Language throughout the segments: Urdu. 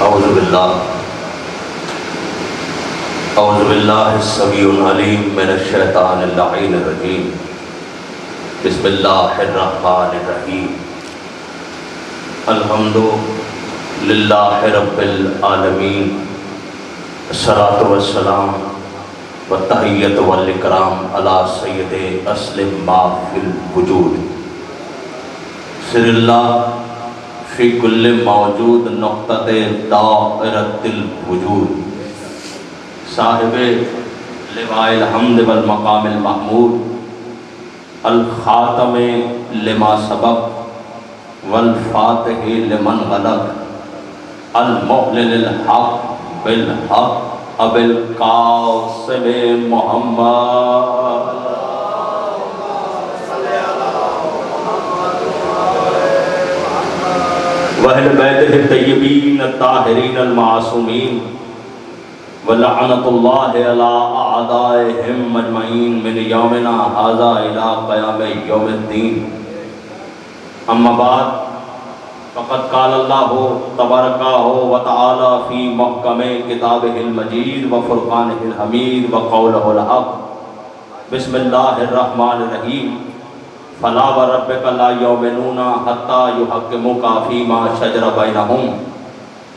اعوذ باللہ السمیع العلیم من الشیطان اللعین الرجیم بسم اللہ الرحمن الرحیم الحمد للہ رب العالمین الصلاۃ والسلام والتحیۃ والاکرام علی سید اسلم ما فی الوجود سر اللہ فی کل موجود نقطۃ دائرۃ الوجود صاحب لواء الحمد والمقام المحمود الخاتم لما سبق والفاتح لمن غلق المعلن الحق بالحق ابو القاسم محمد وأہل بیتہ الطیبین الطاہرین المعصومین ولعنۃ اللہ علی اعدائہم اجمعین من یومنا ھذا الی قیام یوم الدین اما بعد فقد قال اللہ تبارک و تعالی فی محکم کتابہ المجید وفرقانہ الحمید وقولہ الحق بسم اللہ الرحمن الرحیم فلا وربک لا یؤمنون حتی یحکموک فیما شجر بینہم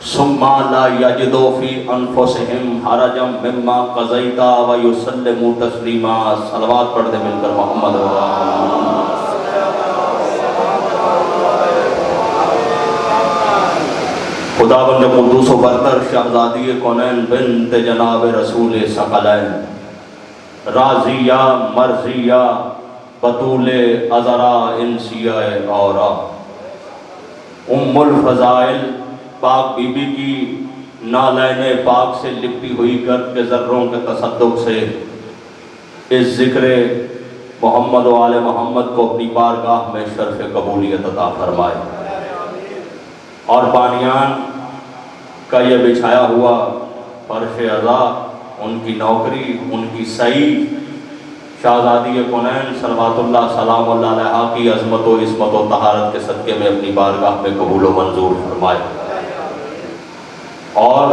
ثم لا یجدوا فی انفسہم حرجا مما قضیت ویسلموا تسلیما۔ صلوات پڑھ دے مل کر محمد خداوند قدوس و برتر شہزادی کونین بنت جناب رسول ثقلین راضیہ مرضیہ بطول ازرا انسیہ اورا ام الفضائل پاک بی بی کی نالین پاک سے لپٹی ہوئی گرد کے ذروں کے تصدق سے اس ذکر محمد و آل محمد کو اپنی بارگاہ میں شرف قبولیت عطا فرمائے، اور بانیان کا یہ بچھایا ہوا فرش عزا، ان کی نوکری، ان کی سعی، شہزادی کونین صلوات اللہ سلام اللہ علیہ کی عظمت و عصمت و طہارت کے صدقے میں اپنی بارگاہ میں قبول و منظور فرمائے۔ اور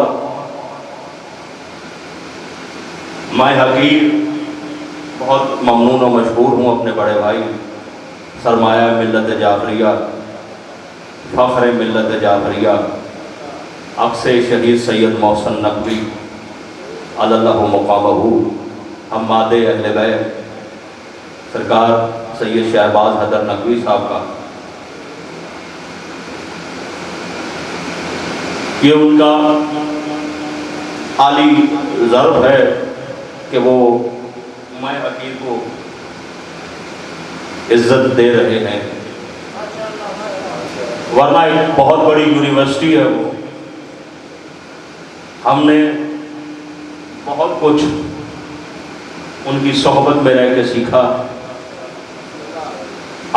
میں حقیر بہت ممنون و مشکور ہوں اپنے بڑے بھائی سرمایہ ملت جعفریہ، فخر ملت جعفریہ، عکس شہید سید محسن نقوی علی اللہ مقامہ، حماد اہل بیت سرکار سید شہباز حیدر نقوی صاحب کا، یہ ان کا عالی ضرب ہے کہ وہ میں حقیر کو عزت دے رہے ہیں، ورنہ ایک بہت بڑی یونیورسٹی ہے وہ، ہم نے بہت کچھ ان کی صحبت میں رہ کے سیکھا،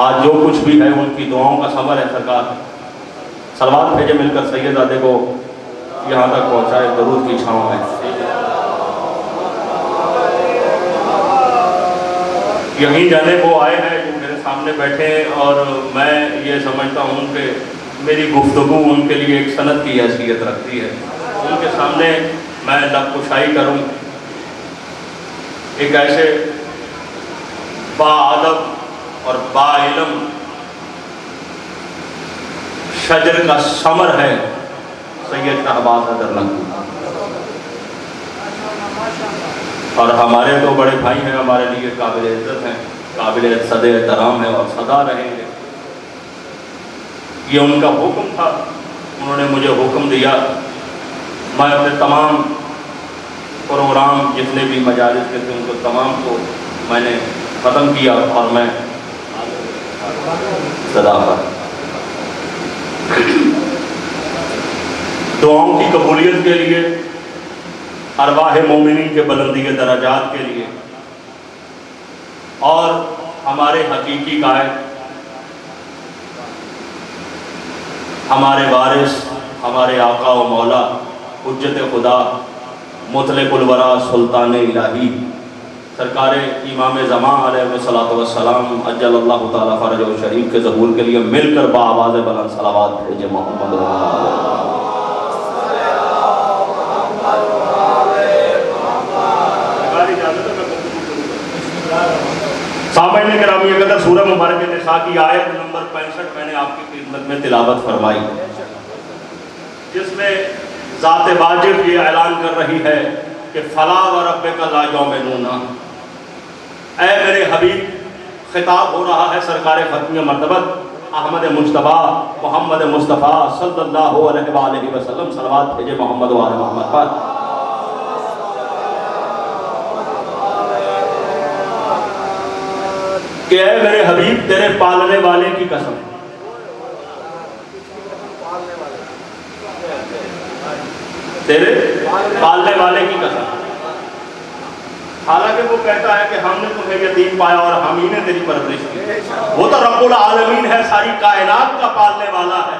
آج جو کچھ بھی ہے ان کی دعاؤں کا ثمر ہے۔ سرکار صلوات بھیجے مل کر سیدزادے کو یہاں تک پہنچائے درود کی چھاؤں میں۔ یہیں جانے وہ آئے ہیں جو میرے سامنے بیٹھے ہیں، اور میں یہ سمجھتا ہوں کہ میری گفتگو ان کے لیے ایک سند کی حیثیت رکھتی ہے، ان کے سامنے میں لب کشائی کروں ایک ایسے با ادب اور با علم شجر کا ثمر ہے سید شہباز حیدر نقوی، اور ہمارے تو بڑے بھائی ہیں، ہمارے لیے قابل عزت ہیں، قابل صد احترام ہے اور سدا رہیں گے۔ یہ ان کا حکم تھا، انہوں نے مجھے حکم دیا، میں اپنے تمام پروگرام جتنے بھی مجالس کے تھے ان کو تمام کو میں نے ختم کیا، اور میں صداقت دعاؤں کی قبولیت کے لیے، ارواح مومنین کے بلندی کے درجات کے لیے، اور ہمارے حقیقی قائد، ہمارے وارث، ہمارے آقا و مولا حجت خدا مطلق الورا سلطان الہی سرکار امام زمان علیہ الصلوۃ والسلام عجل اللہ تعالیٰ فرجہ شریف کے ظہور کے لیے مل کر با آواز بلند صلوات بھیجے محمد سامعین گرامی قدر سورہ مبارکہ نساء کی آیت نمبر 65 میں نے آپ کی خدمت میں تلاوت فرمائی، جس میں ذات واجب یہ اعلان کر رہی ہے کہ فلا وربک لا یؤمنون، اے میرے حبیب، خطاب ہو رہا ہے سرکار ختم مرتبت احمد مجتبیٰ محمد مصطفیٰ صلی اللہ علیہ وآلہ وسلم، صلوات بھیجے محمد و آل محمد پر۔ کہ اے میرے حبیب تیرے پالنے والے کی قسم، تیرے پالنے والے کی قسم، حالانکہ وہ کہتا ہے کہ ہم نے تمہیں یتیم پایا اور ہم ہی نے تیری پرورش کی، وہ تو رب العالمین ہے، ساری کائنات کا پالنے والا ہے،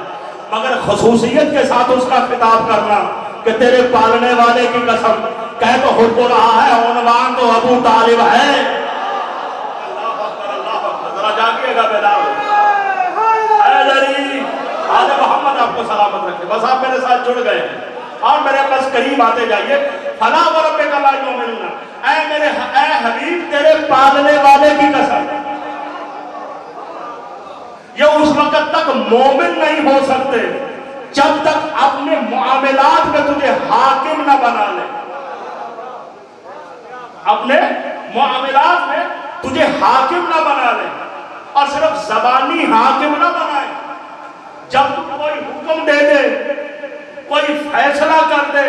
مگر خصوصیت کے ساتھ اس کا خطاب کرنا کہ تیرے پالنے والے کی قسم، کہہ تو خود کو رہا ہے، عنوان تو ابو طالب ہے۔ جاگیے گا بیدار حیدری، آل محمد آپ کو سلامت رکھے، بس آپ میرے ساتھ جڑ گئے ہیں اور میرے پاس قریب آتے جائیے۔ فلا وربک لا یؤمنون، اے حبیب تیرے پالنے والے کی قسم، یہ اس وقت تک مومن نہیں ہو سکتے جب تک اپنے معاملات میں تجھے حاکم نہ بنا لے، اپنے معاملات میں تجھے حاکم نہ بنا لے، اور صرف زبانی حاکم نہ بنائے۔ جب تو کوئی حکم دے دے، کوئی فیصلہ کر دے،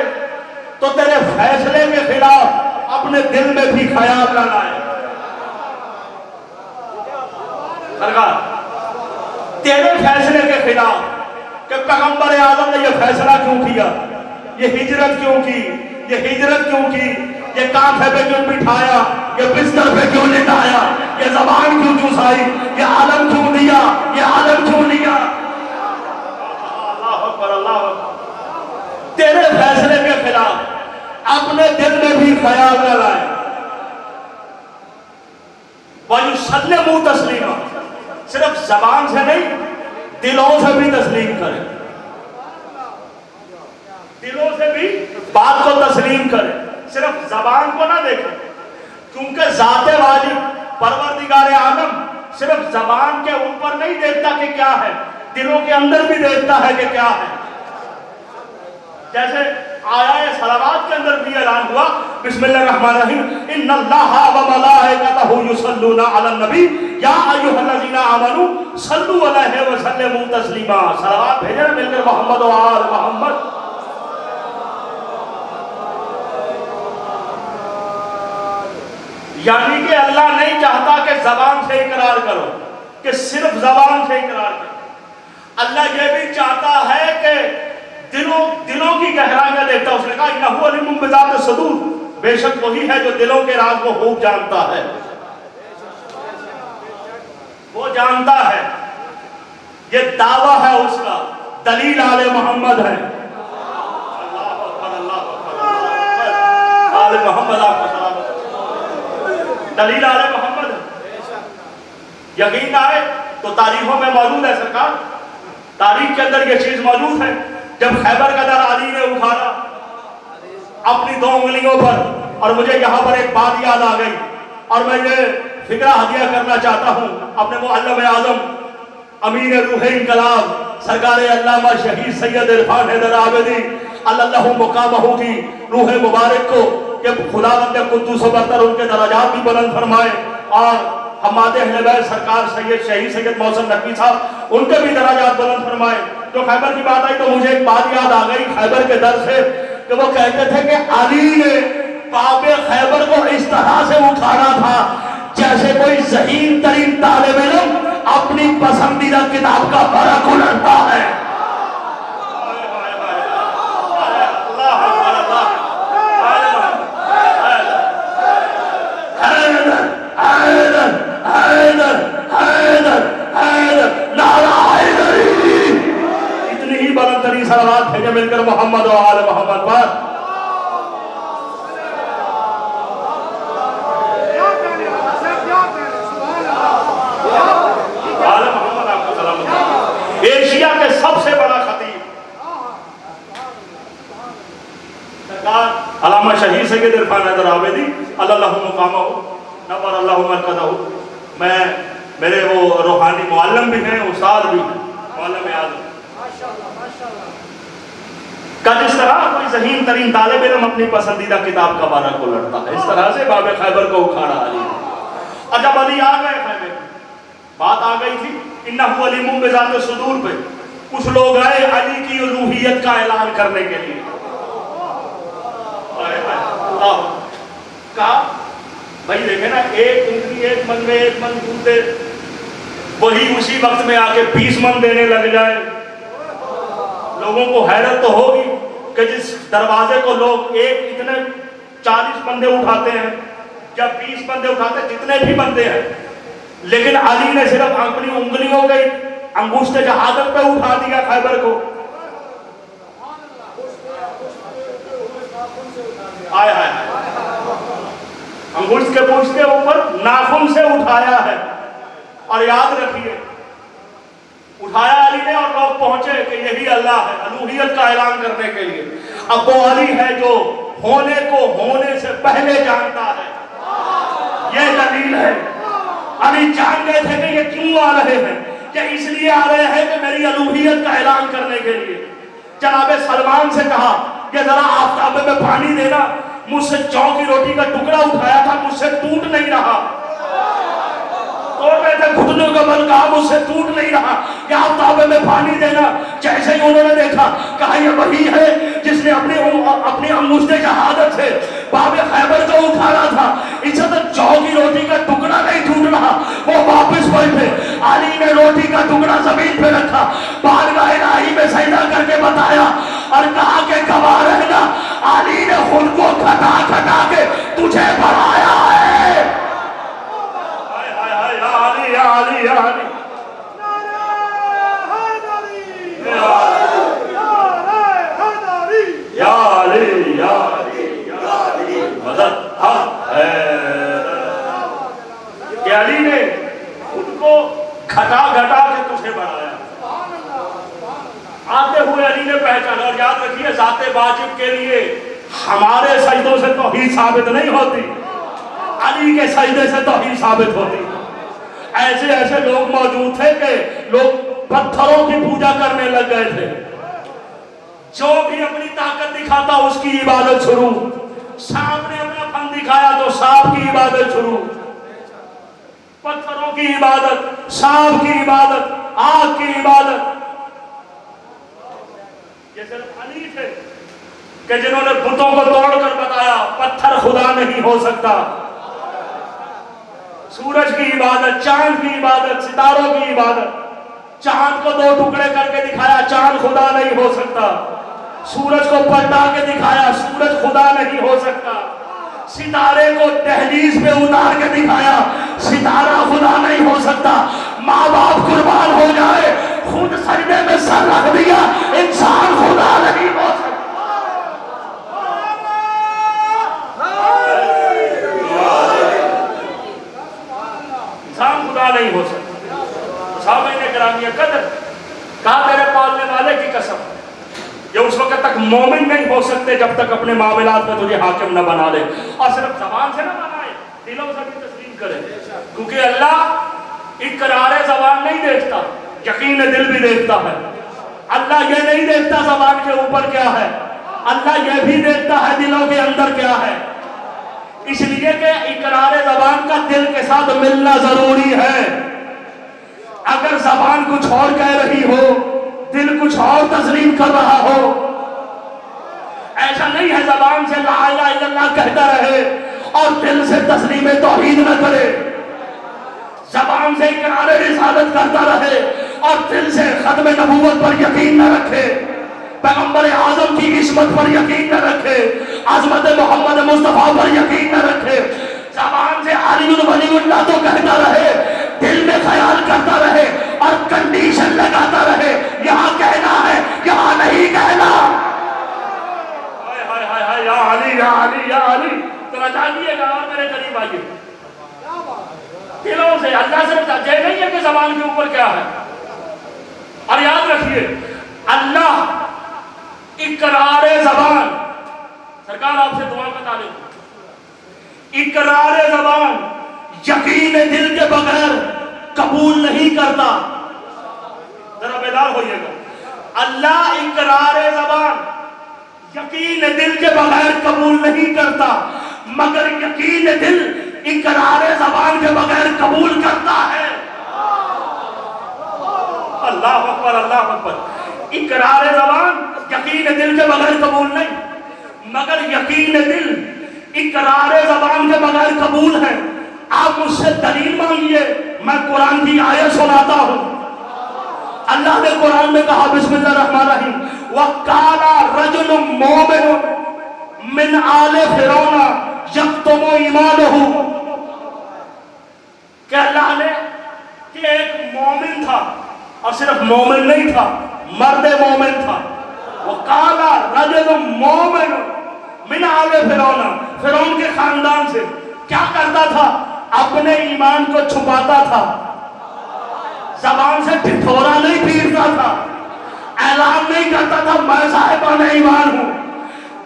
تو تیرے فیصلے کے خلاف اپنے دل میں بھی خیال نہ لائے۔ سرکار تیرے فیصلے کے خلاف کہ پیغمبر اعظم نے یہ فیصلہ کیوں کیا، یہ ہجرت کیوں کی، یہ ہجرت کیوں کی، یہ کانٹھے پہ کیوں بٹھایا، یہ بستر پہ کیوں لٹایا، یہ زبان کیوں چوسائی، یہ عالم کیوں دیا، یہ عالم کیوں لیا۔ اللہ اکبر، اللہ اکبر، تیرے فیصلے کے خلاف اپنے دل میں بھی خیال نہ لائے۔ وَيُسَلِّمُوا تَسْلِيمًا، صرف زبان سے نہیں دلوں سے بھی تسلیم کرے، دلوں سے بھی بات کو تسلیم کرے، صرف زبان کو نہ دیکھے، کیونکہ ذات واجب پروردگار عالم صرف زبان کے اوپر نہیں دیکھتا کہ کیا ہے، دلوں کے اندر بھی دیکھتا ہے کہ کیا ہے۔ جیسے آیہ صلوات کے اندر بھی اعلان ہوا، بسم اللہ الرحمن الرحیم، ان اللہ و ملائکتہ یصلون علی النبی یا ایھا الذین آمنوا صلوا علیہ وسلموا تسلیما، صلوات بھیجے مل کر محمد و آل محمد۔ یعنی کہ اللہ نہیں چاہتا کہ زبان سے اقرار کرو، کہ صرف زبان سے اقرار کرو، اللہ یہ بھی چاہتا ہے کہ دلوں کی گہرائیاں دیکھتا۔ اس نے کہا انہ علیم بذات الصدور، بے شک وہی ہے جو دلوں کے راز کو خوب جانتا ہے، وہ جانتا ہے۔ یہ دعویٰ ہے اس کا، دلیل آل محمد ہے۔ اللہ اکبر، اللہ اکبر، آل محمد آپ کو سلامت، دلیل آل محمد ہے۔ یقین آئے تو تاریخوں میں موجود ہے سرکار، تاریخ کے اندر یہ چیز موجود ہے، جب خیبر کا در علی نے اکھاڑا اپنی 2 انگلیوں پر، اور مجھے یہاں پر ایک بات یاد آ گئی اور میں یہ فکرہ ہدیہ کرنا چاہتا ہوں اپنے معلم اعظم امین روح انقلاب سرکار علامہ شہید سید عرفان حیدر عابدی اللہ مقامہ کی روح مبارک کو کہ خداوند قدوس و برتر ان کے درجات بھی بلند فرمائے، اور حماد اہل بیت سرکار سید شہید سید محسن نقوی صاحب ان کے بھی درجات بلند فرمائے۔ جو خیبر کی بات آئی تو مجھے ایک بات یاد آ گئی خیبر کے در سے، کہ وہ کہتے تھے کہ علی نے باب خیبر کو اس طرح سے اکھاڑا تھا جیسے کوئی ذہین ترین طالب علم اپنی پسندیدہ کتاب کا برق اڑتا ہے۔ اتنی ہی بلند ترین صلوات بھیجے مل کر محمد و آل محمد پر۔ ایشیا کے سب سے بڑا خطیب علامہ شہید سید عرفان حیدر عابدی اللہ مقامہ نور اللہ مرکزہ میں میرے وہ روحانی معلم بھی ہیں، استاد بھی ہیں، معلم اعظم کا جس طرح کوئی ذہین ترین طالب علم اپنی پسندیدہ کتاب کا بارہ کو لڑتا ہے، اس طرح سے باب خیبر کو اکھاڑا علی نے۔ اور جب علی آ گئے خیبر، بات آ گئی تھی انہو علیم بذات الصدور پہ، کچھ لوگ آئے علی کی الوہیت کا اعلان کرنے کے لیے۔ کہا بھائی دیکھیں نا، ایک انگلی ایک من میں ایک من دودھ دے، وہی اسی وقت میں آ کے 20 من دینے لگ جائے، لوگوں کو حیرت تو ہوگی کہ جس دروازے کو لوگ ایک اتنے 40 بندے اٹھاتے ہیں یا 20 بندے اٹھاتے ہیں، جتنے بھی بندے ہیں، لیکن علی نے صرف اپنی انگلیوں کے انگشت جہادت پہ اٹھا دیا خیبر کو۔ آئے ہائے انگشت کے پوچھ کے اوپر ناخن سے اٹھایا ہے۔ اور یاد رکھیے اٹھایا علی نے اور لوگ پہنچے کہ یہی اللہ ہے، الوہیت کا اعلان کرنے کے لیے۔ اب وہ علی ہے جو ہونے کو ہونے سے پہلے جانتا ہے، یہ دلیل ہے۔ علی جان گئے تھے کہ یہ کیوں آ رہے ہیں، کہ اس لیے آ رہے ہیں کہ میری الوہیت کا اعلان کرنے کے لیے۔ جناب سلمان سے کہا کہ ذرا آفتاب میں پانی دینا، مجھ سے چو کی روٹی کا ٹکڑا اٹھایا تھا، مجھ سے ٹوٹ نہیں رہا، توڑ رہے تھے گھٹنوں کا بل، کہا مجھ سے ٹوٹ نہیں رہا، کہ آفتاب میں پانی دینا۔ جیسے ہی انہوں نے دیکھا، کہا یہ وہی ہے جس نے اپنی انگشت شہادت سے باب خیبر کو اٹھانا تھا، اس سے تو چو کی روٹی کا ٹکڑا نہیں ٹوٹ رہا۔ وہ واپس بیٹھے، علی نے روٹی کا ٹکڑا زمین پہ رکھا، بارگاہ الہی میں سجدہ کر کے بتایا اور کہا کہ گواہ رہنا، علی نے خود کو کھٹا کھٹا کے تجھے بڑھایا ہے۔ یا علی یا علی یا علی یا علی یا علی مدد کہ علی نے خود کو گھٹا گھٹا کے تجھے بڑھایا۔ آتے ہوئے علی نے پہچانا، اور یاد رکھیے ذات واجب کے لیے ہمارے سجدوں سے توحید ثابت نہیں ہوتی، علی کے سجدے سے توحید ثابت ہوتی۔ ایسے ایسے لوگ موجود تھے کہ لوگ پتھروں کی پوجا کرنے لگ گئے تھے، جو بھی اپنی طاقت دکھاتا اس کی عبادت شروع، سانپ نے اپنا فن دکھایا تو سانپ کی عبادت شروع، پتھروں کی عبادت، سانپ کی عبادت، آگ کی عبادت۔ یہ صرف علی تھے کہ جنہوں نے بتوں کو توڑ کر بتایا پتھر خدا نہیں ہو سکتا۔ سورج کی عبادت، چاند کی عبادت، ستاروں کی عبادت، چاند کو 2 ٹکڑے کر کے دکھایا چاند خدا نہیں ہو سکتا، سورج کو پلٹا کے دکھایا سورج خدا نہیں ہو سکتا، ستارے کو دہلیز پہ اتار کے دکھایا ستارہ خدا نہیں ہو سکتا۔ ماں باپ قربان ہو جائے، خود سجدے میں سر رکھ دیا، انسان خدا نہیں ہو سکتا۔ انسان خدا نہیں ہو سکتا۔ صحابہ کرام قدر کہا تیرے پالنے والے کی قسم، یہ اس وقت تک مومن نہیں ہو سکتے جب تک اپنے معاملات میں تجھے حاکم نہ بنا لے، اور صرف زبان سے نہ بنائے، دلوں سے بھی تسلیم کرے، کیونکہ اللہ اقرار زبان نہیں دیکھتا، یقین دل بھی دیکھتا ہے۔ اللہ یہ نہیں دیکھتا زبان کے اوپر کیا ہے، اللہ یہ بھی دیکھتا ہے دلوں کے اندر کیا ہے، اس لیے کہ اقرار زبان کا دل کے ساتھ ملنا ضروری ہے۔ اگر زبان کچھ اور کہہ رہی ہو، دل کچھ اور تسلیم کر رہا ہو، ایسا نہیں ہے زبان سے لا الہ الا اللہ کہتا رہے اور دل سے تسلیم توحید نہ کرے، زبان سے اقرار رسالت کرتا رہے اور دل سے ختم نبوت پر یقین نہ رکھے، پیغمبر اعظم کی عصمت پر یقین نہ رکھے، عظمت محمد مصطفیٰ پر یقین نہ رکھے، زبان سے علی ولی اللہ تو کہتا رہے، دل میں خیال کرتا رہے اور کنڈیشن لگاتا رہے، یہاں کہنا ہے یہاں نہیں کہنا۔ یا علی یا علی یا علی، ذرا جانیے گا اور میرے قریب آئیے، دلوں سے اللہ سے یہ نہیں ہے کہ زبان کے اوپر کیا ہے۔ اور یاد رکھیے اللہ اقرار زبان، سرکار آپ سے دعا کا تعلق، اقرار زبان یقین دل کے بغیر قبول نہیں کرتا. ذرا بیدار ہوئیے گا. اللہ اقرار زبان یقین دل کے بغیر قبول نہیں کرتا، مگر یقین دل اقرار زبان کے بغیر قبول کرتا ہے. اللہ اکبر اللہ اکبر. اقرار زبان یقین دل کے بغیر قبول نہیں، مگر یقین دل اقرار زبان کے بغیر قبول ہے. آپ مجھ سے دلیل مانگیے، میں قرآن کی آیت سناتا ہوں. اللہ نے قرآن میں کہا بسم اللہ الرحمن الرحیم وَقَالَ رَجُلٌ مُؤْمِنٌ مِّنْ آلِ فِرْعَوْنَ يَكْتُمُ ایمانہ. کہ اللہ نے کہ ایک مومن تھا، اور صرف مومن نہیں تھا، مرد مومن تھا. وَقَالَ رَجُلٌ مُؤْمِنٌ مِّنْ آلِ فِرْعَوْنَ، فرعون کے خاندان سے. کیا کرتا تھا؟ اپنے ایمان کو چھپاتا تھا، زبان سے ٹھٹھورا نہیں پھیرتا تھا، اعلان نہیں کرتا تھا میں صاحبان ایمان ہوں،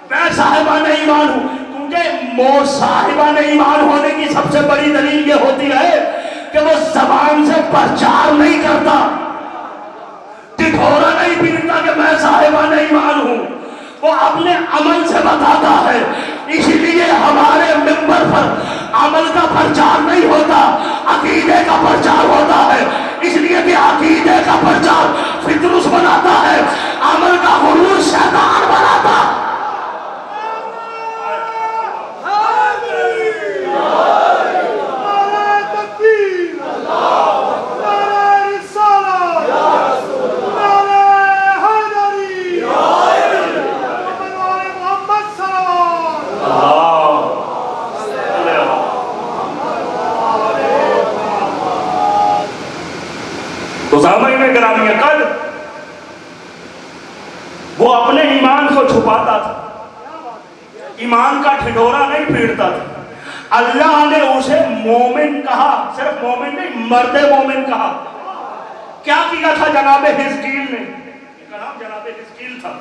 میں صاحبان ایمان ہوں. کیونکہ صاحبان ایمان ہونے کی سب سے بڑی دلیل یہ ہوتی ہے کہ وہ زبان سے پرچار نہیں کرتا، ٹھٹھورا نہیں پھیرتا کہ میں صاحبان ایمان ہوں، وہ اپنے عمل سے بتاتا ہے. اسی لیے ہمارے منبر پر عمل کا پرچار نہیں ہوتا، عقیدے کا پرچار ہوتا ہے. اس لیے کہ عقیدے کا پرچار فطرس بناتا ہے، عمل کا غرور شیطان بناتا. گرامی کل وہ اپنے ایمان کو چھپاتا تھا، ایمان کا ٹھڈورا نہیں پھیرتا تھا. اللہ نے اسے مومن کہا، صرف مومن نہیں مرد مومن کہا. کیا کیا تھا جناب حزقیل نے؟ ان کا نام جناب حزقیل تھا.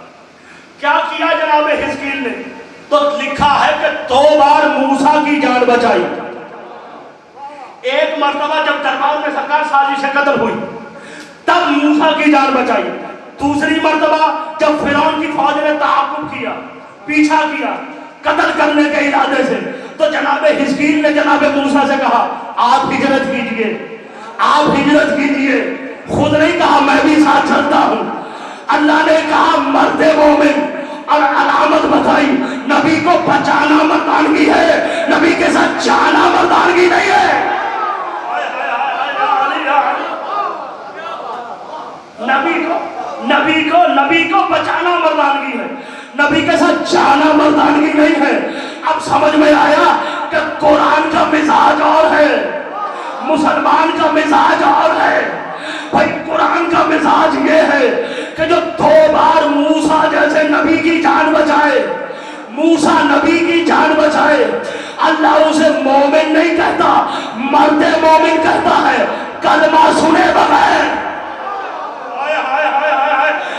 کیا کیا جناب حزقیل نے؟ تو لکھا ہے کہ 2 بار موسیٰ کی جان بچائی. ایک مرتبہ جب دربار میں سرکار سازش قتل ہوئی تب موسیٰ کی جان بچائی. دوسری مرتبہ جب فرعون کی فوج نے تعاقب کیا، پیچھا کیا قتل کرنے کے ارادے سے، تو جناب حزقیل نے جناب موسیٰ سے کہا آپ ہجرت کیجئے، آپ ہجرت کیجئے. خود نہیں کہا میں بھی ساتھ چلتا ہوں. اللہ نے کہا مرد مومن، اور علامت بتائی نبی کو بچانا مردانگی ہے، نبی کے ساتھ جانا مردانگی نہیں ہے. نبی کو بچانا مردانگی ہے، نبی کے ساتھ جانا مردانگی نہیں ہے. اب سمجھ میں آیا کہ قرآن کا مزاج اور ہے، مسلمان کا مزاج اور ہے. بھائی قرآن کا مزاج یہ ہے کہ جو 2 بار موسیٰ جیسے نبی کی جان بچائے، موسیٰ نبی کی جان بچائے، اللہ اسے مومن نہیں کہتا، مرد مومن کہتا ہے کلمہ سنے بغیر.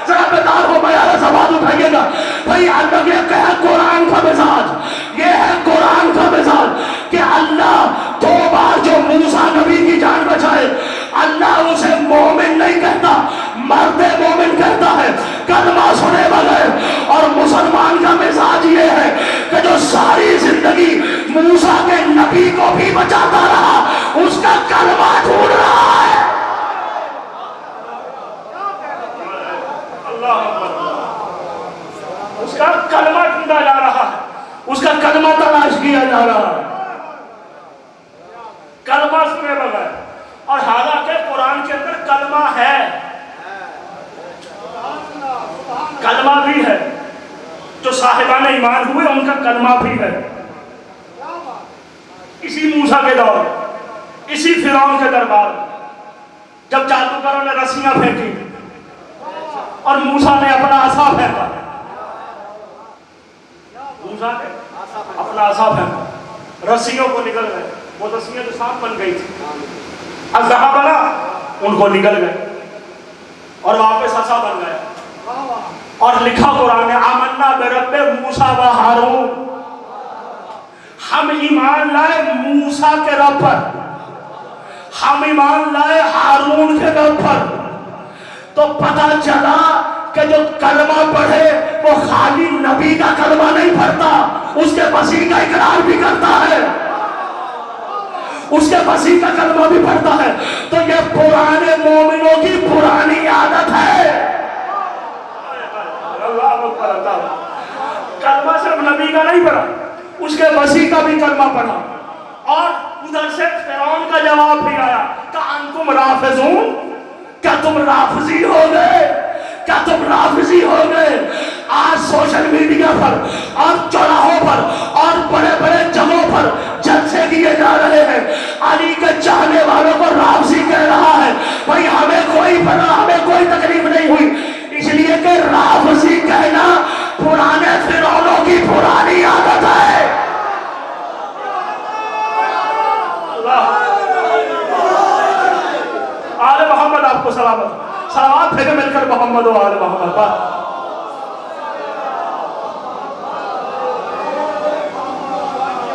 ذرا بیدار ہو میارہ سوال اٹھائیے گا. بھائی اللہ یہ کہ قرآن کا مزاج، یہ ہے قرآن کا مزاج کہ اللہ 2 بار جو موسیٰ نبی کی جان بچائے، اللہ اسے مومن نہیں کہتا، مرد مومن کہتا ہے کلمہ سنے بغیر. اور مسلمان کا مزاج یہ ہے کہ جو ساری زندگی موسیٰ کے نبی کو بھی بچاتا رہا، اس کا کلمہ ڈھونڈ رہا ہے. اس کا کلمہ ڈھونڈا جا رہا ہے، اس کا کلمہ تلاش کیا جا رہا ہے، کلمہ سنے بغیر. اور حالانکہ قرآن کے اندر کلمہ ہے، کلمہ بھی ہے، جو صاحبان ایمان ہوئے ان کا کلمہ بھی ہے. اسی موسیٰ کے دور، اسی فرعون کے دربار جب جادوگروں نے رسیاں پھینکی اور موسیٰ نے اپنا عصا پھینکا، موسیٰ نے اپنا عصا پھینکا، رسیوں کو نکل گئے. وہ رسیاں جو سانپ بن گئی تھی، اژدہا بنا، ان کو نکل گئے اور واپس عصا بن گیا. اور لکھا قرآن نے آمنا برب موسیٰ و ہارون، ہم ایمان لائے موسیٰ کے رب پر ہم ایمان لائے ہارون کے نام پر تو پتہ چلا کہ جو کلمہ پڑھے وہ خالی نبی کا کلمہ نہیں پڑھتا، اس کے مسیح کا اقرار بھی کرتا ہے، اس کے مسیح کا کلمہ بھی پڑھتا ہے۔ تو یہ پرانے مومنوں کی پرانی عادت ہے۔ اللہ اکبر، اللہ، کلمہ صرف نبی کا نہیں پڑھا، اس کے مسیح کا بھی کلمہ پڑھا۔ اور ادھر سے فرعون کا جواب بھی آیا کہ انتم رافضون، کیا تم رافضی ہو گئے، کیا تم رافضی ہو گئے؟ آج سوشل میڈیا پر اور چوراہوں پر اور بڑے بڑے جگہوں پر جلسے کیے جا رہے ہیں، علی کے چاہنے والوں کو رافضی کہہ رہا ہے۔ بھائی ہمیں کوئی پرواہ، ہمیں کوئی تکلیف نہیں ہوئی، اس لیے کہ رافضی کہنا پرانے فرعونوں کی پرانی عادت ہے۔ آل محمد آپ کو سلامت، صلوات بھیجے مل کر محمد و آل محمد پر۔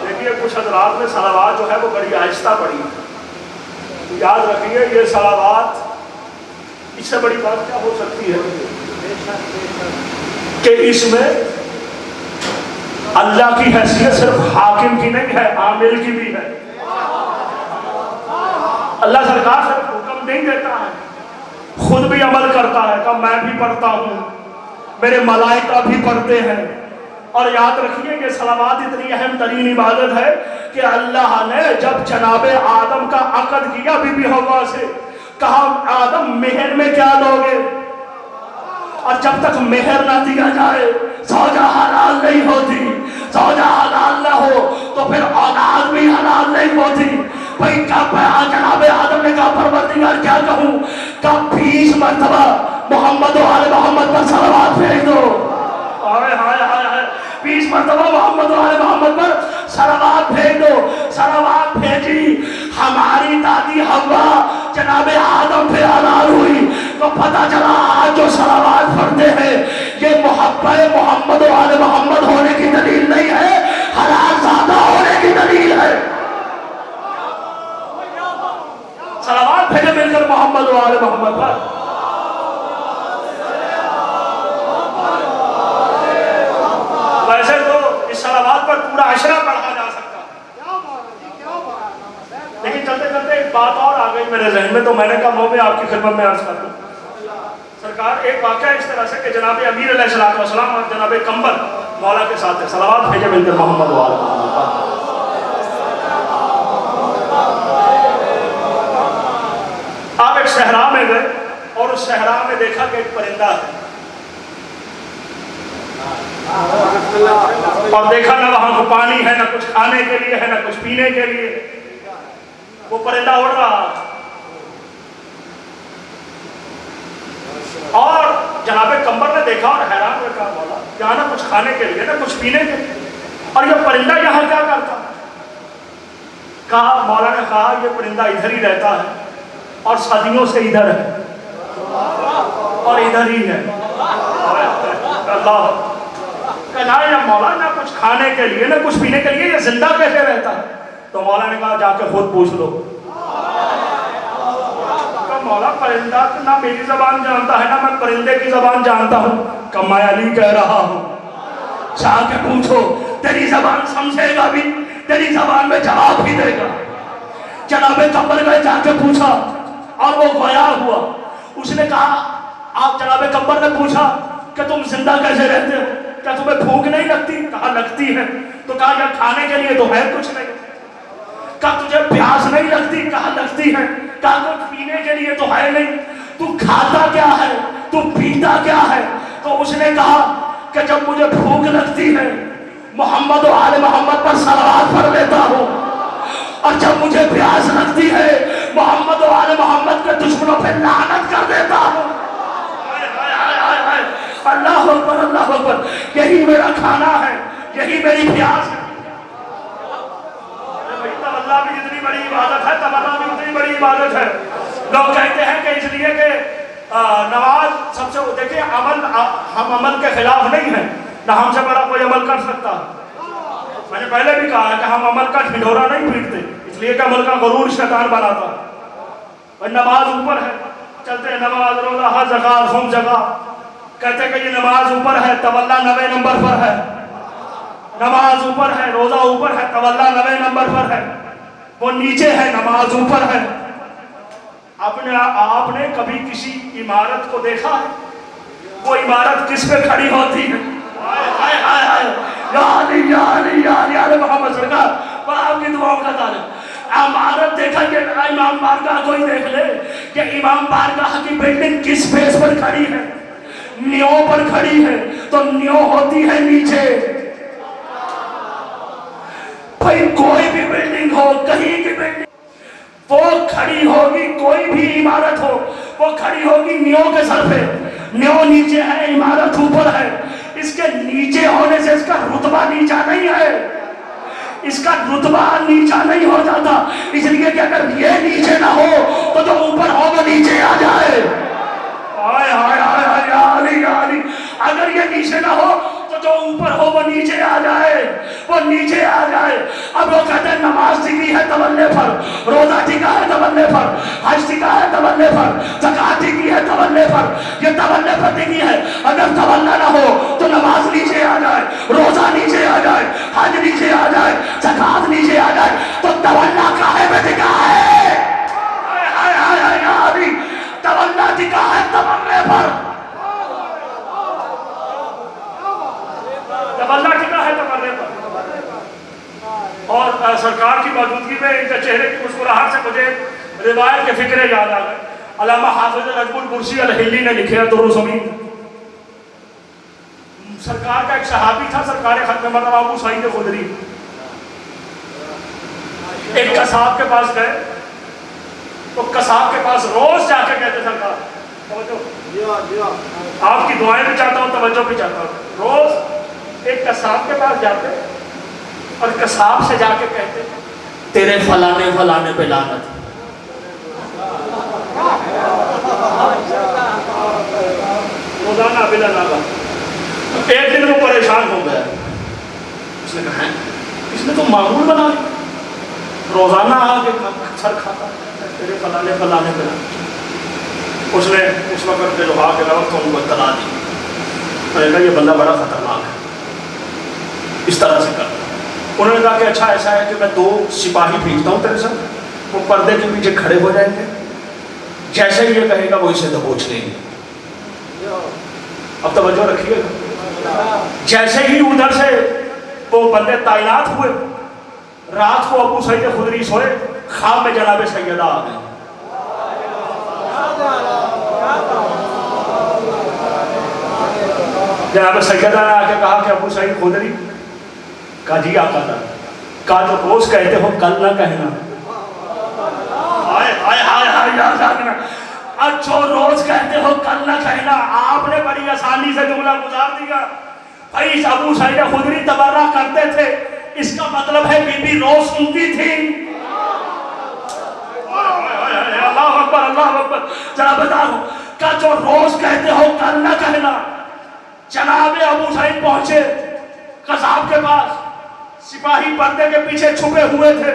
دیکھیے کچھ حضرات نے صلوات جو ہے وہ بڑی آہستہ پڑھی، یاد رکھیے یہ صلوات، اس سے بڑی بات کیا ہو سکتی ہے کہ اس میں اللہ کی حیثیت صرف حاکم کی نہیں ہے، عامل کی بھی ہے۔ اللہ سرکار صرف حکم نہیں دیتا ہے، خود بھی عمل کرتا ہے کہ میں بھی پڑھتا ہوں، میرے ملائکہ بھی پڑھتے ہیں۔ اور یاد رکھیے کہ صلوات اتنی اہم ترین عبادت ہے کہ اللہ نے جب جناب آدم کا عقد کیا بی بی حوا سے، کہا آدم مہر میں کیا لوگے؟ اور جب تک مہر نہ دیا جائے زوجہ حلال نہیں ہوتی، زوجہ حلال نہ ہو تو پھر اولاد بھی حلال نہیں ہوتی۔ بھئی جب جناب آدم نے کہا پروردگار کیا کہوں؟ کہ 20 مرتبہ محمد و آل محمد پر صلوات بھیج دو۔ آئے ہائے ہائے ہائے، 20 مرتبہ محمد و آل محمد پر صلوات بھیج دو۔ صلوات بھیجی، ہماری دادی حوا جناب آدم پہ حلال ہوئی تو پتہ چلا آج جو صلوات پڑھتے ہیں یہ محبت محمد و آل محمد ہونے کی دلیل نہیں ہے، حلال زادہ ہونے کی دلیل ہے۔ صلوات بھیجے مل کر محمد و آل محمد پر۔ ویسے تو اس صلوات پر پورا عشرہ پڑھا جا سکتا ہے، لیکن چلتے چلتے ایک بات اور آ گئی میرے ذہن میں، تو میں نے کہا میں آپ کی خدمت میں عرض کر دوں۔ سرکار ایک واقعہ اس طرح سے کہ جناب امیر علیہ السلام اور جناب کمبل مولا کے ساتھ ہے، صلوات بھیجے مل کر محمد و آل محمد پر۔ آپ ایک صحرا میں گئے اور اس صحرا میں دیکھا کہ ایک پرندہ ہے، اور دیکھا نہ وہاں کو پانی ہے، نہ کچھ کھانے کے لیے ہے، نہ کچھ پینے کے لیے، وہ پرندہ اڑ رہا۔ اور جناب کمبر نے دیکھا اور حیران ہوئے، کہا مولا یہاں نہ کچھ کھانے کے لیے، نہ کچھ پینے کے لیے، اور یہ پرندہ یہاں کیا کرتا؟ کہا مولا نے کہا یہ پرندہ ادھر ہی رہتا ہے اور صدیوں سے ادھر ہے اور ادھر ہی ہے۔ اللہ کہا یا مولا نہ کچھ کھانے کے لیے نہ کچھ پینے کے لیے یہ زندہ کیسے رہتا ہے؟ تو مولا نے کہا جا کے خود پوچھ لو۔ کہا مولا پرندہ نہ میری زبان جانتا ہے نہ میں پرندے کی زبان جانتا ہوں۔ کہا میں علی کہہ رہا ہوں، جا کے پوچھو، تیری زبان سمجھے گا بھی، تیری زبان میں جواب بھی دے گا۔ جناب کمبل گئے، جا کے پوچھا اور وہ گویا ہوا۔ اس نے کہا آپ جناب کمبل نے پوچھا کہ تم زندہ کیسے رہتے ہو؟ کیا تمہیں بھوک نہیں لگتی؟ کہا لگتی ہے۔ تو کہا یا کھانے کے لیے تو ہے کچھ نہیں؟ کہا تجھے پیاس نہیں لگتی؟ کہا لگتی ہے۔ کہا کچھ پینے کے لیے تو ہے نہیں؟ تو کھاتا کیا ہے؟ تو پیتا کیا ہے؟ تو اس نے کہا کہ جب مجھے بھوک لگتی ہے محمد و آل محمد پر صلوات پڑھ لیتا ہوں، اور جب مجھے پیاس لگتی ہے محمد و آل محمد کے دشمنوں پہ لعنت کر دیتا ہوں۔ اللہ اکبر، اللہ اکبر، یہی میرا کھانا ہے، یہی میری پیاس ہے۔ تمنا بھی اتنی بڑی عبادت ہے، تمنا بھی اتنی بڑی عبادت ہے۔ لوگ کہتے ہیں کہ اس لیے کہ نماز سب سے، دیکھیں عمل، ہم عمل کے خلاف نہیں ہیں، نہ ہم سے بڑا کوئی عمل کر سکتا۔ میں نے پہلے بھی کہا ہے کہ ہم عمل کا ڈھنڈورا نہیں پیٹتے، اس لیے کہ عمل کا غرور شیطان بناتا ہے۔ اور نماز اوپر ہے، چلتے ہیں نماز روزہ حج زکات خم جگہ، کہتے کہ یہ نماز اوپر ہے تولا 90 نمبر پر ہے، نماز اوپر ہے روزہ اوپر ہے تولا 90 نمبر پر ہے، وہ نیچے ہے نماز اوپر ہے۔ آپ نے کبھی کسی عمارت کو دیکھا ہے؟ وہ عمارت کس پہ کھڑی ہوتی ہے؟ یا محمد سرکار آپ کی دعاؤں کا طالب، عمارت دیکھا کہ امام بارگاہ کوئی دیکھ لے کہ امام بارگاہ کی بلڈنگ کس بیس پر کھڑی ہے؟ نیو پر کھڑی ہے، تو نیو ہوتی ہے نیچے۔ بھائی کوئی بھی بلڈنگ ہو، کہیں کی بلڈنگ وہ کھڑی ہوگی، کوئی بھی عمارت ہو وہ کھڑی ہوگی نیو کے سر پہ، نیو نیچے ہے عمارت اوپر ہے، اس کے نیچے ہونے سے اس کا رتبہ نیچا نہیں ہے، اس کا رتبہ نیچا نہیں ہو جاتا، اس لیے کہ اگر یہ نیچے نہ ہو تو جو اوپر ہو وہ نیچے آ جائے۔ اگر یہ نیچے نہ ہو تو جو اوپر ہو وہ نیچے آ جائے، وہ نیچے آ جائے۔ اب وہ کہتے ہیں نماز ٹکی ہے تولے پر، روزہ ٹکا ہے تولے پر، حج ٹکا ہے تولے پر، زکات ٹکی ہے تولے پر، یہ تولے پر ٹکی ہے۔ اگر تولا نہ ہو تو نماز نیچے آ جائے، روزہ نیچے آ جائے، حج نیچے آ جائے، زکات نیچے آ جائے، تو تولا کاہے پہ ٹکا ہے؟ تولا ٹکا ہے تولے پر، تولا ٹکا ہے تولے پر۔ اور سرکار کی موجودگی میں ان کے چہرے کی مسکراہٹ سے مجھے روایت کے فکرے یاد آ گئے۔ علامہ حافظ نجم البرسی الہلی نے لکھے ہیں درود و زمین، سرکار کا ایک صحابی تھا سرکار ختم مطلب ابو سعید خدری، ایک قصاب کے پاس گئے تو قصاب کے پاس روز جا کے کہتے سرکار توجہ، آپ کی دعائیں بھی چاہتا ہوں توجہ بھی چاہتا ہوں، روز ایک قصاب کے پاس جاتے اور قصاب سے جا کے کہتے تیرے فلانے فلانے پہ لعنت۔ روزانہ بلا لعنت۔ ایک دن وہ پریشان ہو گیا، اس نے کہا اس نے تو معمول بنا لی، روزانہ آ کے سر کھاتا تیرے فلانے فلانے پہ لعنت۔ اس نے اس وقت کے لوہا کے وقت ان کو اطلاع دی، میں نے کہا یہ بندہ بڑا خطرناک ہے، اس طرح سے کر۔ انہوں نے کہا کہ اچھا ایسا ہے کہ میں 2 سپاہی بھیجتا ہوں تیرے ساتھ، وہ پردے کے پیچھے کھڑے ہو جائیں گے، جیسے ہی یہ کہے گا وہ اسے دبوچ لیں گے۔ اب توجہ رکھیے گا، جیسے ہی ادھر سے وہ بندے تعینات ہوئے، رات کو ابو سعید خدری سوئے، خواب میں جناب سیدہ آ گئے۔ جناب سیدہ نے آ کے کہا کہ ابو سعید خدری، کہا جی آقا تھا، کہا جو روز کہتے ہو کل نہ کہنا۔ جو روز کہتے ہو کل نہ کہنا، آپ نے بڑی آسانی سے جملہ گزار دیا۔ بھائی ابو سعید خدری تبرہ کرتے تھے، اس کا مطلب ہے بی بی روز سنتی تھی۔ اللہ اکبر اللہ اکبر۔ ذرا بتا دو کہ جو روز کہتے ہو کل نہ کہنا۔ جناب ابو سعید پہنچے قصاب کے پاس، سپاہی پردے کے پیچھے چھپے ہوئے تھے،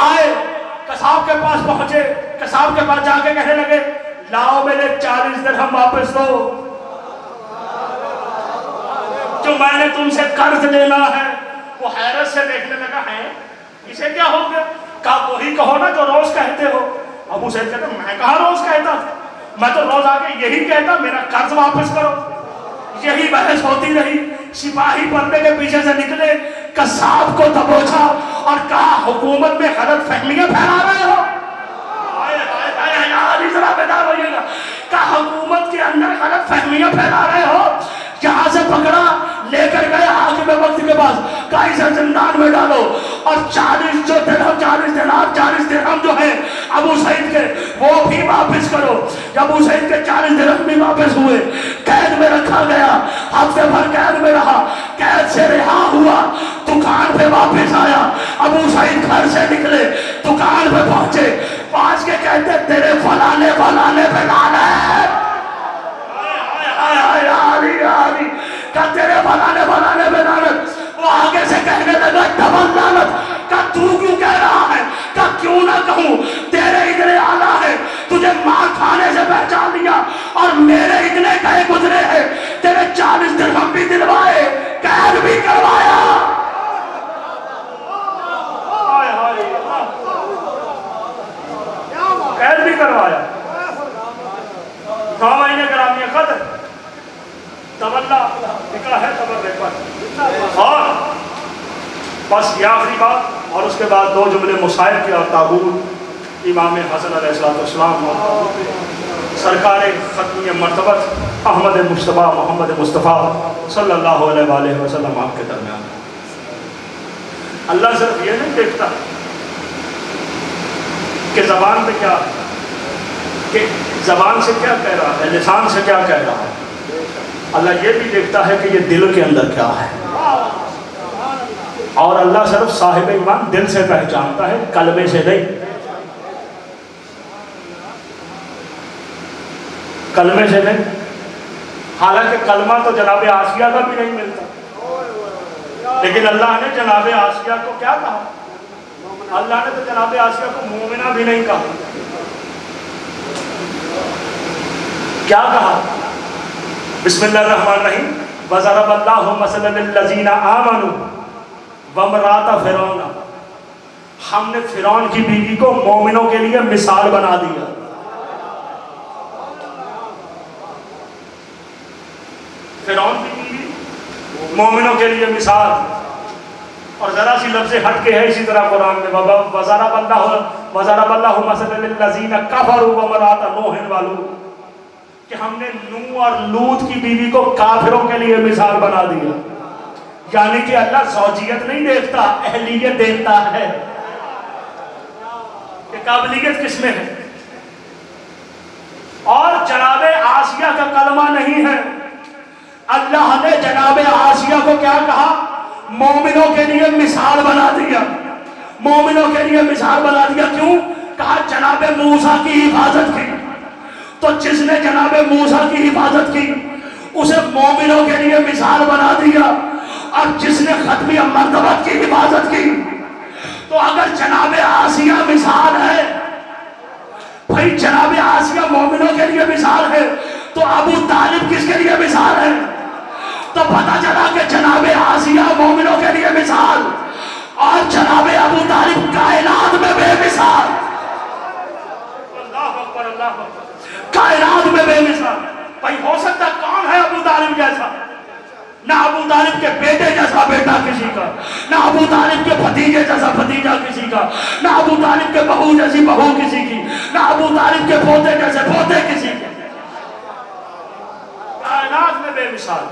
آئے قصاب کے پاس پہنچے، قصاب کے پاس جا کے کہنے لگے لاؤ میرے 40 درہم واپس دو جو میں نے تم سے قرض لینا ہے۔ وہ حیرت سے دیکھنے لگا ہے اسے کیا ہو گیا؟ کہا وہی کہو نا جو روز کہتے ہو۔ ابو سعید کہتا میں کہاں روز کہتا تھا، میں تو روز آگے یہی کہتا میرا قرض واپس کرو۔ یہی بحث ہوتی رہی، سپاہی پردے کے پیچھے سے نکلے، قصاب کو دبوچا اور کہا حکومت میں غلط فہمیاں پھیلا رہے ہو۔ ذرا بیدار ہوئیے گا، کہا حکومت کے اندر غلط فہمیاں پھیلا رہے ہو۔ یہاں سے پکڑا، لے کر گئے حاکم وقت کے پاس، کہا اسے زندان میں ڈالو اور 40 درہم جو ہیں ابو سعید کے وہ بھی واپس کرو۔ ابو سعید کے 40 درہم بھی واپس ہوئے، قید میں رکھا گیا، ہفتے بھر قید میں رہا، قید سے رہا ہوا، دکان پہ واپس آیا۔ ابو سعید گھر سے نکلے، دکان پہ پہنچے، پہنچ کے کہتے تیرے فلانے فلانے پہ لعنت، کہ تیرے فلانے فلانے پہ لعنت۔ وہ آگے سے کہنے لگا ڈبل لعنت، کہ تو کیوں کہہ رہا ہے، کہ کیوں نہ کہوں، تیرے اتنے آلہ ہے بس یہ آخری بات، اور اس کے بعد 2 جملے مصائب کے اور تابوت امام حسن علیہ السلام اور سرکار ختمی مرتبت احمد مصطفیٰ محمد مصطفیٰ صلی اللہ علیہ وآلہ وسلم آپ کے درمیان۔ اللہ صرف یہ نہیں دیکھتا کہ زبان پہ کیا ہے، کہ زبان سے کیا کہہ رہا ہے، لسان سے کیا کہہ رہا ہے، اللہ یہ بھی دیکھتا ہے کہ یہ دل کے اندر کیا ہے۔ اور اللہ صرف صاحب ایمان دل سے پہچانتا ہے، کلمے سے نہیں، کلمے سے نہیں۔ حالانکہ کلمہ تو جناب آسیہ کا بھی نہیں ملتا، لیکن اللہ نے جناب آسیہ کو کیا کہا؟ اللہ نے تو جناب آسیہ کو مومنہ بھی نہیں کہا، کیا کہا؟ بسم اللہ الرحمن الرحیم، وَضَرَبَ اللَّهُ مَثَلًا لِلَّذِينَ آمَنُوا وَامْرَأَتَ فِرْعَوْنَ، ہم نے فرعون کی بیوی کو مومنوں کے لیے مثال بنا دیا۔ فرعون کی بیوی مومنوں کے لیے مثال، اور ذرا سی لفظ ہٹ کے ہے اسی طرح قرآن میں وَضَرَبَ اللَّهُ مَثَلًا لِلَّذِينَ كَفَرُوا وَامْرَأَتَ نُوحٍ وَلُوطٍ، کہ ہم نے نوح اور لوط کی بیوی کو کافروں کے لیے مثال بنا دیا۔ یعنی کہ اللہ زوجیت نہیں دیکھتا، اہلیت دیکھتا ہے کہ قابلیت کس میں ہے۔ اور جناب آسیہ کا کلمہ نہیں ہے، اللہ نے جناب آسیہ کو کیا کہا؟ مومنوں کے لیے مثال بنا دیا، مومنوں کے لیے مثال بنا دیا۔ کیوں کہا؟ جناب موسیٰ کی حفاظت کی، تو جس نے جناب موسیٰ کی حفاظت کی اسے مومنوں کے لیے مثال بنا دیا، اور جس نے ختمی مرتبت کی حفاظت کی، تو اگر جناب آسیہ مثال ہے، بھائی جناب آسیہ مومنوں کے لیے مثال ہے، تو ابو طالب کس کے لیے مثال ہے؟ تو پتہ چلا کہ جناب آسیہ مومنوں کے لیے مثال، اور جناب ابو طالب کائنات میں بے مثال۔ اللہ اکبر، اللہ اکبر، کائنات میں بے مثال۔ بھائی ہو سکتا کون ہے ابو طالب جیسا؟ نہ ابو طالب کے بیٹے جیسا بیٹا کسی کا، نہ ابو طالب کے بھتیجے جیسا بھتیجا کسی کا، نہ ابو طالب کے بہو جیسی بہو کسی کی، نہ ابو طالب کے پوتے جیسے پوتے کسی کے۔ کائنات میں بے مثال،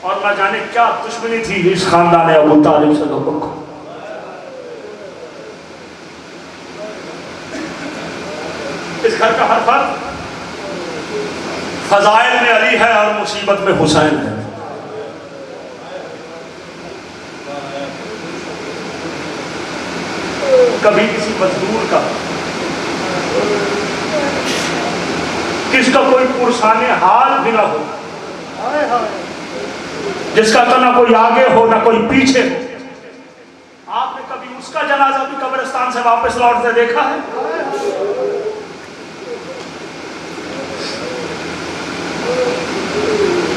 اور نہ جانے کیا دشمنی تھی اس خاندان ابو طالب سے لوگوں کو۔ اس گھر کا ہر فرد فضائل میں علی ہے اور مصیبت میں حسین ہے۔ کبھی کسی مزدور کا، کس کا کوئی پرسان حال بھی نہ ہو، جس کا نہ کوئی آگے ہو نہ کوئی پیچھے ہو، آپ نے کبھی اس کا جنازہ بھی قبرستان سے واپس لوٹتے دیکھا ہے؟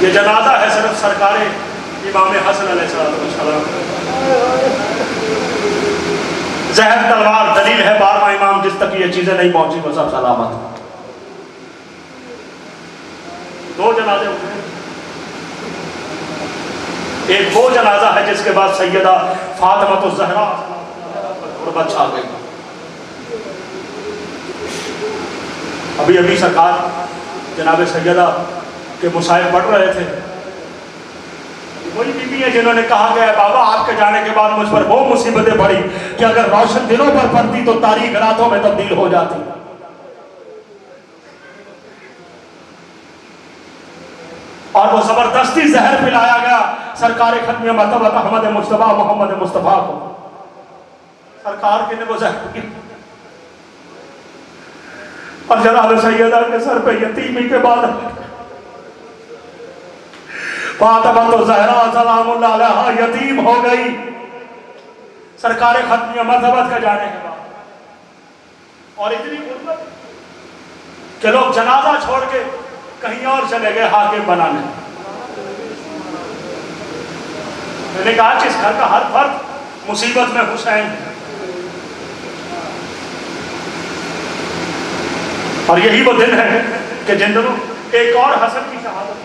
یہ جنازہ ہے صرف سرکار امام حسن علیہ السلام۔ زہر تلوار دلیل ہے 12واں امام، جس تک یہ چیزیں نہیں پہنچی وہ سب سلامت۔ 2 جنازے ہوتے ہیں، ایک وہ جنازہ ہے جس کے بعد سیدہ فاطمہ الزہرا غربت چھا گئی۔ ابھی سرکار جناب سیدہ کے مصائب پڑھ رہے تھے، وہی بی بی ہیں جنہوں نے کہا کہ بابا آپ کے جانے کے بعد مجھ پر وہ مصیبتیں پڑی کہ اگر روشن دنوں پر پڑتی تو تاریک راتوں میں تبدیل ہو جاتی۔ اور وہ زبردستی زہر پلایا گیا سرکار ختم مرتبہ احمد مصطفیٰ محمد مصطفیٰ کو۔ سرکار کے نے وہ زہر پیا، اور جناب سیدہ کے سر پہ یتیمی کے بعد فاطمہ الزہرا سلام اللہ علیہا یتیم ہو گئی سرکار ختمی مرتبت کا جانے کے بعد۔ اور اتنی غربت کہ لوگ جنازہ چھوڑ کے کہیں اور چلے گئے حاکم بنانے۔ میں نے کہا کہ اس گھر کا ہر فرد مصیبت میں حسین ہے، اور یہی وہ دن ہے کہ جن دنوں ایک اور حسن کی شہادت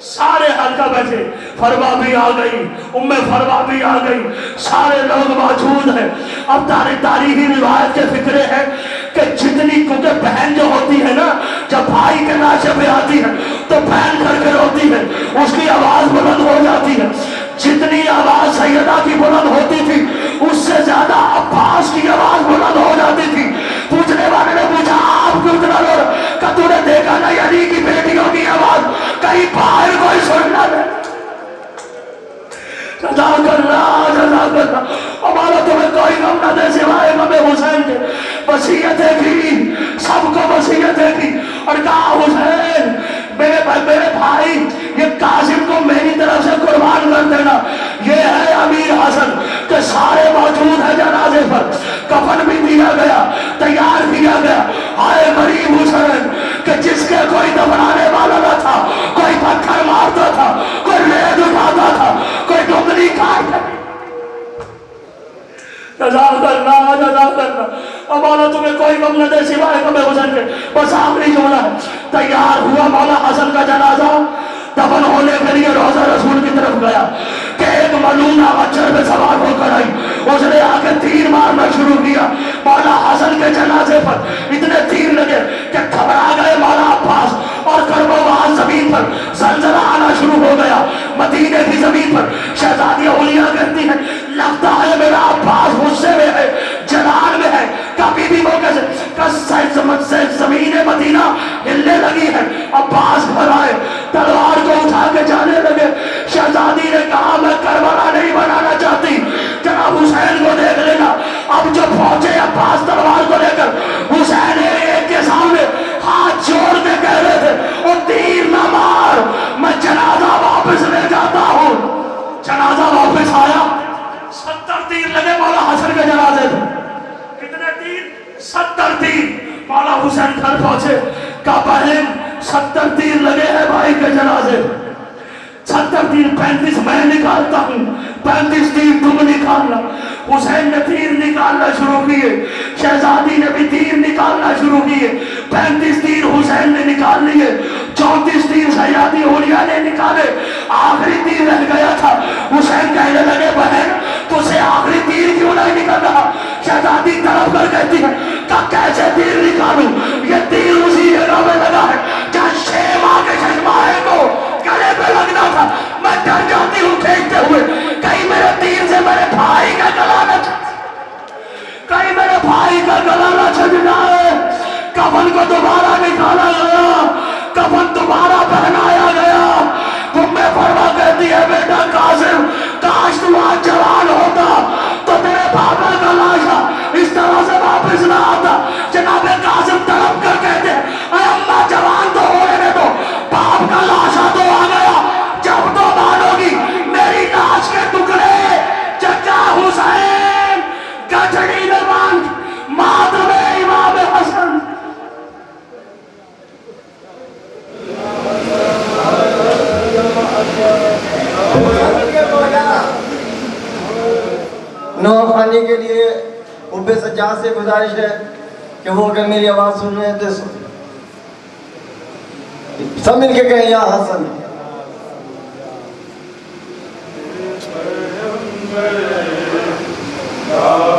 سارے حلقہ بیٹھے، فروا بھی آ گئی، ام فروا بھی آ گئی، سارے لوگ موجود ہیں۔ اب تاریخی روایت کے فکرے ہیں کہ جتنی، کیونکہ بہن جو ہوتی ہے نا، جب بھائی کے ناشے پہ آتی ہے تو بہن کر کے روتی ہے، اس کی آواز بلند ہو جاتی ہے۔ جتنی آواز سیدہ کی بلند ہوتی تھی اس سے زیادہ عباس کی آواز بلند ہو جاتی تھی۔ پوچھنے والے نے پوچھا آپ کیوں اتنا رو رہے؟ کہ تو نے دیکھا نہیں علی کی بیٹیوں کی آواز کہیں باہر کوئی سننا دے؟ جزاک اللہ جزاک اللہ، ہمارا تمہیں کوئی غم نہ دے سوائے غم حسین کے۔ وصیتیں کی، سب کو وصیتیں کی، اور کہا حسین میرے بھائی یہ قاسم کو میری طرف سے قربان کر دینا۔ یہ ہے امیر حسن کہ سارے موجود ہیں جنازے پر، کفن بھی دیا گیا، تیار کیا گیا۔ آئے غریب حسین کہ جس کے کوئی دفنانے والا نہ تھا، کوئی پتھر مارتا تھا، کوئی ریت اٹھاتا تھا، کوئی ڈگری کھاتا تھا۔ جزاک اللہ جزاک اللہ، ہمارا تمہیں کوئی غم نہ دے سوائے غم حسین کے۔ بس آخری جملہ ہے، تیار ہوا مولا حسن کا جنازہ، دفن ہونے کے لیے روضہ رسول کی طرف گیا کہ ایک ملونہ مچھر پہ سوار ہو کر آئی، اس نے آ کے تیر مارنا شروع کیا مولا حسن کے جنازے پر۔ اتنے تیر لگے کہ گھبرا گئے مولا عباس، اور کربوان زمین پر زلزلہ آنا شروع ہو گیا۔ مدینے کی زمین پر شہزادی اولیاء کہتی ہے لگتا ہے میرا عباس غصے میں ہے، جلال میں ہے، کبھی بھی وہ کیسے زمین مدینہ ہلنے لگی ہے۔ عباس گھر آئے، تلوار کو اٹھا کے جانے لگے۔ شہزادی نے کہا میں کربلا نہیں بنانا چاہتی، جناب حسین کو دیکھ لینا۔ اب جو پہنچے عباس تلوار کو لے کر، حسین ایک کے سامنے ہاتھ جوڑ کے کہہ رہے تھے او تیر نہ مار، میں جنازہ واپس لے جاتا ہوں۔ جنازہ واپس آیا، 70 تیر لگے مولا حسن کے جنازے تھے۔ کتنے تیر؟ 70 تیر۔ مولا حسین گھر پہنچے، کہا بہن 70 تیر لگے ہیں بھائی کے جنازے، 70 تیر 35 میں نکالتا ہوں، 35 تیر تم نکالنا۔ حسین نے تیر نکالنا شروع کیے، شہزادی نے بھی تیر نکالنا شروع کیے۔ 35 تیر حسین نے نکال لیے، 34 تیر شہزادی اولیاء نے نکالے، آخری تیر رہ گیا تھا۔ حسین کہنے لگے بہن تجھے آخری تیر کیوں نہیں نکل رہا؟ شہزادی طرف کر کہتی ہے کہ کیسے تیر نکالوں؟ یہ تیر اسی جگہ میں لگا ہے جہاں شیما کے ششمائے کو گلے پہ لگنا تھا۔ میں ڈر جاتی ہوں کھینچتے ہوئے، کہیں میرے تیر سے میرے بھائی کا گلا نہ کہیں میرے بھائی کا گلا نہ چھٹ جائے۔ کفن کو دوبارہ نکالا گیا، کفن دوبارہ پہنایا گیا۔ تمہیں فرما کہتی ہے بیٹا قاسم کاش تو آج جوان ہوتا تو تیرے بابا کا لاشا اس طرح سے واپس نہ آتا۔ جناب قاسم طلب کر کہتے ہیں اے اماں جوان تو ہو رہے تو باپ کا لاشا تو آ گیا، جب تو مانو گی میری لاش کے ٹکڑے چچا حسین گچڑی میں باندھ ماتم امام حسن۔ نوح خانی کے لیے ابے سجاد سے گزارش ہے کہ وہ اگر میری آواز سن رہے ہیں تو سب مل کے کہیں یا حسن۔ محمد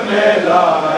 میں لا